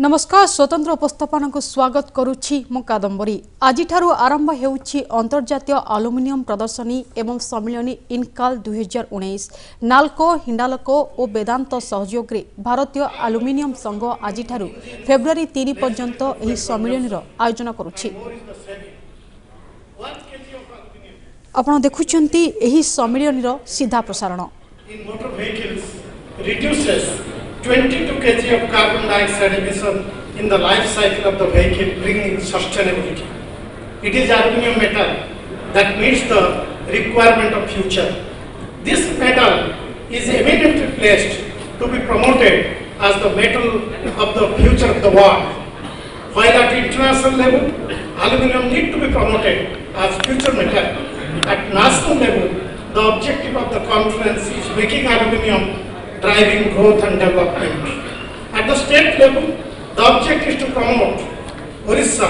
नमस्कार स्वतंत्र उपस्थापन को स्वागत करुछि मो कादम्बरी आज आरंभ हेउछि अंतर्जातीय एल्युमिनियम प्रदर्शनी एवं सम्मेलनी इनकाल 2019 नाल्को हिंडाल्को और वेदांत सहयोग रे भारतीय एल्युमिनियम संघ आज फेब्रुआरी 3 पर्यंत एही सम्मेलनी आयोजन करुछि। आपण देखुछंती एही सम्मेलनी सीधा प्रसारण 22 kg of carbon dioxide emission in the life cycle of the vehicle, bringing sustainability. It is aluminum metal that meets the requirement of future. This metal is eminently placed to be promoted as the metal of the future of the world. While at international level, aluminum need to be promoted as future metal. At national level, the objective of the conference is making aluminum driving growth and development. At the state level, the objective is to promote Orissa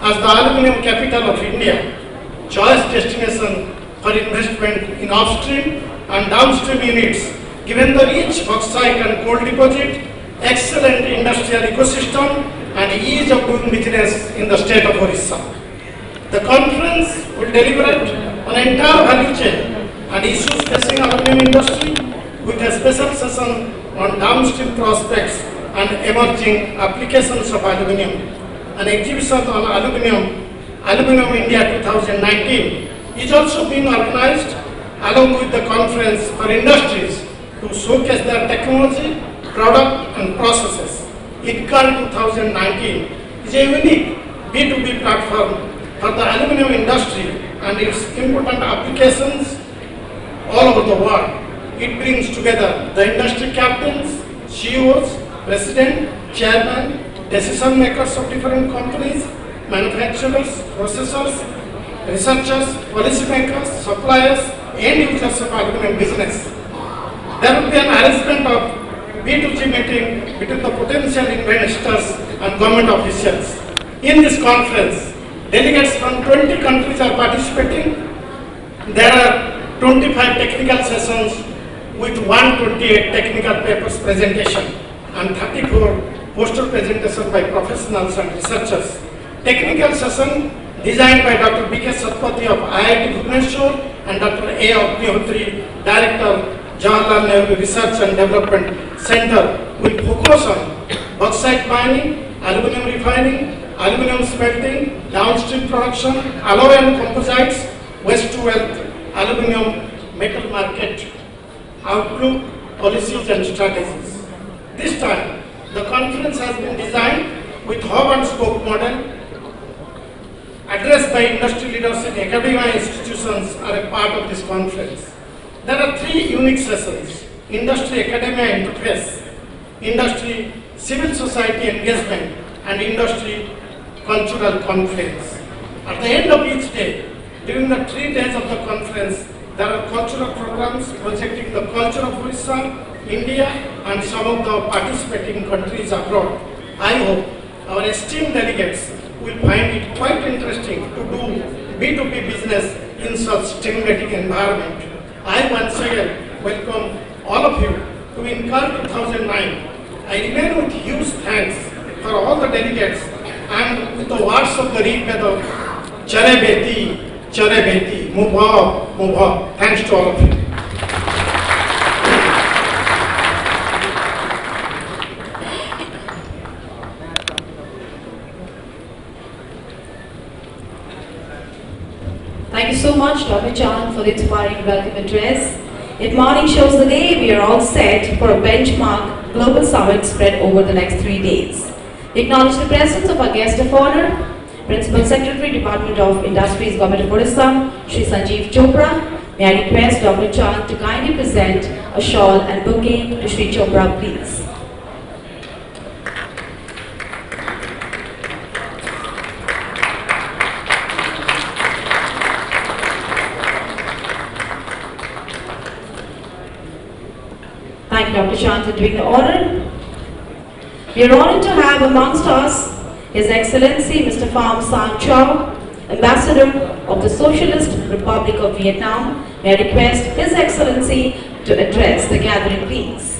as the aluminum capital of India, choice destination for investment in upstream and downstream units, given the rich bauxite and coal deposit, excellent industrial ecosystem, and ease of doing business in the state of Orissa. The conference will deliberate on an entire value chain and issues facing aluminum industry, with a special session on downstream prospects and emerging applications of aluminium. An exhibition on Aluminium India 2019 is also being organized along with the conference for industries to showcase their technology, product and processes. INCAL 2019 is a unique B2B platform for the aluminium industry and its important applications all over the world. It brings together the industry captains, CEOs, president, chairman, decision makers of different companies, manufacturers, processors, researchers, policy makers, suppliers, and users of aluminum business. There will be an arrangement of B2G meeting between the potential investors and government officials. In this conference, delegates from 20 countries are participating. There are 25 technical sessions with 128 technical papers presentation and 34 poster presentations by professionals and researchers. Technical session designed by Dr. B.K. Satpathy of IIT Bhubaneswar and Dr. A. Agnihotri, Director, Jawaharlal Nehru Research and Development Center, will focus on bauxite mining, aluminum refining, aluminum smelting, downstream production, alloy and composites, waste to wealth, aluminum metal market, outlook, policies and strategies. This time, the conference has been designed with hub and spoke model. Addressed by industry leaders and academia institutions are a part of this conference. There are three unique sessions: industry academia interface, industry civil society engagement, and industry cultural conference. At the end of each day, during the 3 days of the conference, there are cultural programs projecting the culture of Orissa, India, and some of the participating countries abroad. I hope our esteemed delegates will find it quite interesting to do B2B business in such stimulating environment. I once again welcome all of you to INCAL 2009. I remain with huge thanks for all the delegates and with the words of the Rigveda, Chare Beti, move up. Thanks to all of you. Thank you so much, Dr. Chan, for the inspiring welcome address. If morning shows the day, we are all set for a benchmark global summit spread over the next 3 days. We acknowledge the presence of our guest of honor, Principal Secretary, Department of Industries, Government of Orissa, Shri Sanjeev Chopra. May I request Dr. Chan to kindly present a shawl and bouquet to Shri Chopra, please. Thank you, Dr. Chan, for doing the honor. We are honored to have amongst us His Excellency Mr. Pham Sang Chau, Ambassador of the Socialist Republic of Vietnam. May I request His Excellency to address the gathering, please.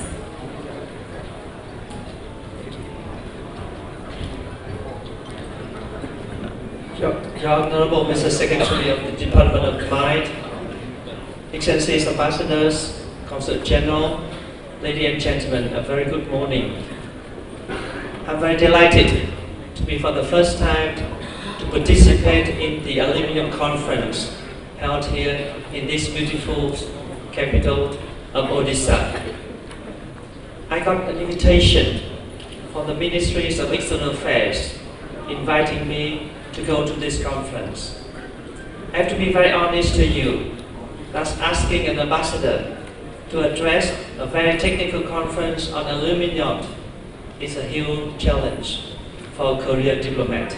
Your Honorable Mr. Secretary of the Department of Mine, Excellencies Ambassadors, Consul General, ladies and gentlemen, a very good morning. I'm very delighted to be for the first time to participate in the Aluminium Conference held here in this beautiful capital of Odisha. I got an invitation from the Ministries of External Affairs inviting me to go to this conference. I have to be very honest to you, that's asking an ambassador to address a very technical conference on aluminium is a huge challenge for a Korean diplomat.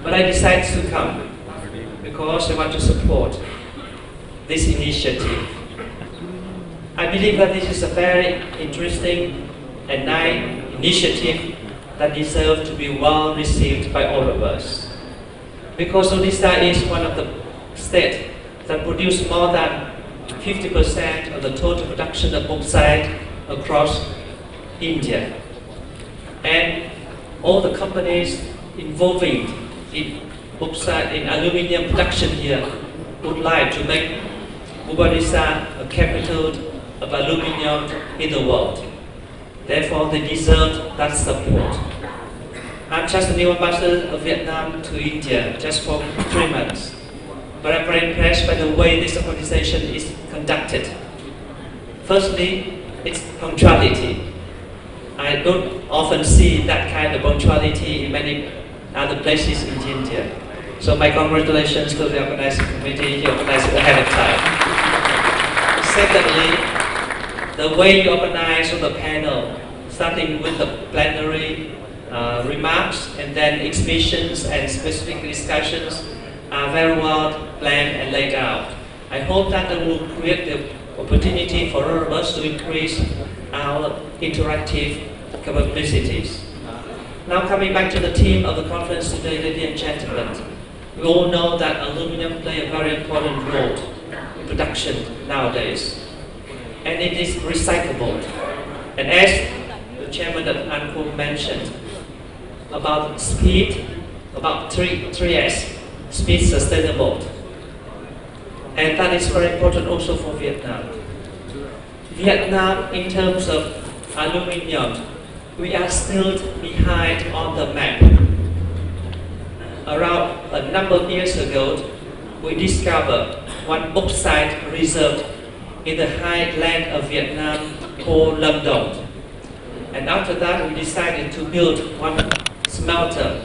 But I decided to come because I want to support this initiative. I believe that this is a very interesting and nice initiative that deserves to be well received by all of us. Because Odisha is one of the states that produce more than 50% of the total production of bauxite across India. And all the companies involving in bauxite, in aluminium production here would like to make Odisha a capital of aluminium in the world. Therefore, they deserve that support. I'm just a new ambassador of Vietnam to India, just for 3 months. But I'm very impressed by the way this organization is conducted. Firstly, it's punctuality. I don't often see that kind of punctuality in many other places in India. So my congratulations to the organizing committee, you organized it ahead of time. Secondly, the way you organize on the panel, starting with the plenary remarks and then exhibitions and specific discussions are very well planned and laid out. I hope that it will create the opportunity for all of us to increase our interactive capabilities. Now coming back to the theme of the conference today, ladies and gentlemen, we all know that aluminium plays a very important role in production nowadays. And it is recyclable. And as the chairman of UNCLE mentioned, about speed, about 3S, speed sustainable. And that is very important also for Vietnam. Vietnam, in terms of aluminium, we are still behind on the map. Around a number of years ago, we discovered one bauxite reserve in the highland of Vietnam called Lâm Đồng. And after that, we decided to build one smelter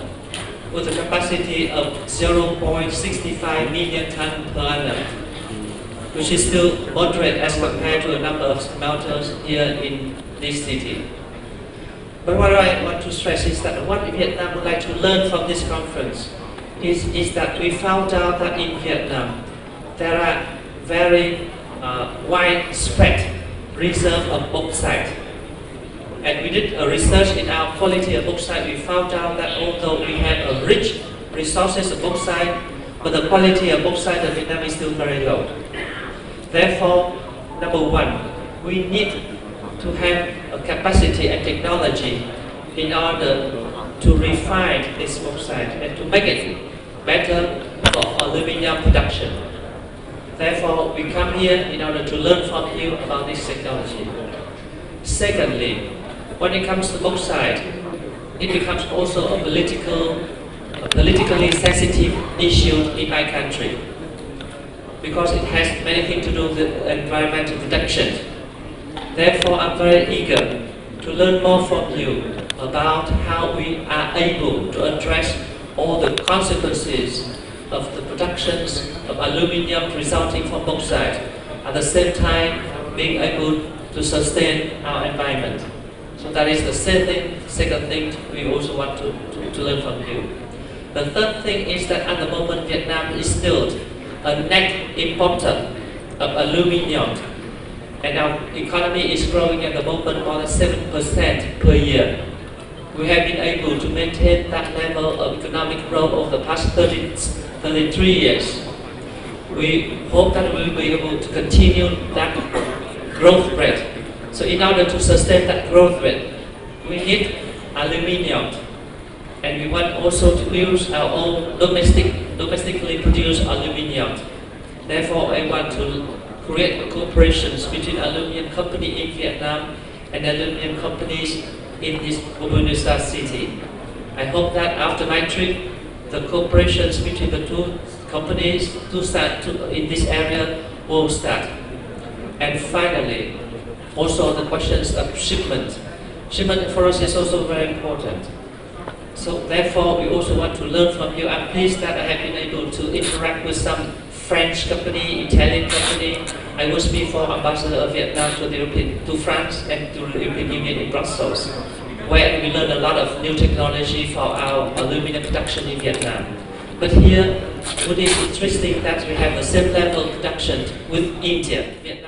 with a capacity of 0.65 million tons per annum, which is still moderate as compared to a number of smelters here in this city. But what I want to stress is that what Vietnam would like to learn from this conference is that we found out that in Vietnam there are very widespread reserve of bauxite. And we did a research in our quality of bauxite. We found out that although we have a rich resources of bauxite, but the quality of bauxite of Vietnam is still very low. Therefore, number one, we need to have a capacity and technology in order to refine this bauxite and to make it better for aluminium production. Therefore, we come here in order to learn from you about this technology. Secondly, when it comes to bauxite, it becomes also a politically sensitive issue in my country because it has many things to do with environmental protection. Therefore, I'm very eager to learn more from you about how we are able to address all the consequences of the productions of aluminium resulting from bauxite, at the same time being able to sustain our environment. So that is the second thing we also want to learn from you. The third thing is that at the moment Vietnam is still a net importer of aluminium, and our economy is growing at the moment more than 7% per year. We have been able to maintain that level of economic growth over the past 33 years. We hope that we will be able to continue that growth rate. So in order to sustain that growth rate, we need aluminium. And we want also to use our own domestically produced aluminium. Therefore, I want to create cooperations between aluminium company in Vietnam and aluminium companies in this Buenos Aires city. I hope that after my trip, the cooperations between the two companies in this area will start. And finally, also the questions of shipment. Shipment for us is also very important. So therefore, we also want to learn from you. I'm pleased that I have been able to interact with some French company, Italian company. I was before ambassador of Vietnam to France and to the European Union in Brussels, where we learned a lot of new technology for our aluminum production in Vietnam. But here, it is interesting that we have the same level of production with India. Vietnam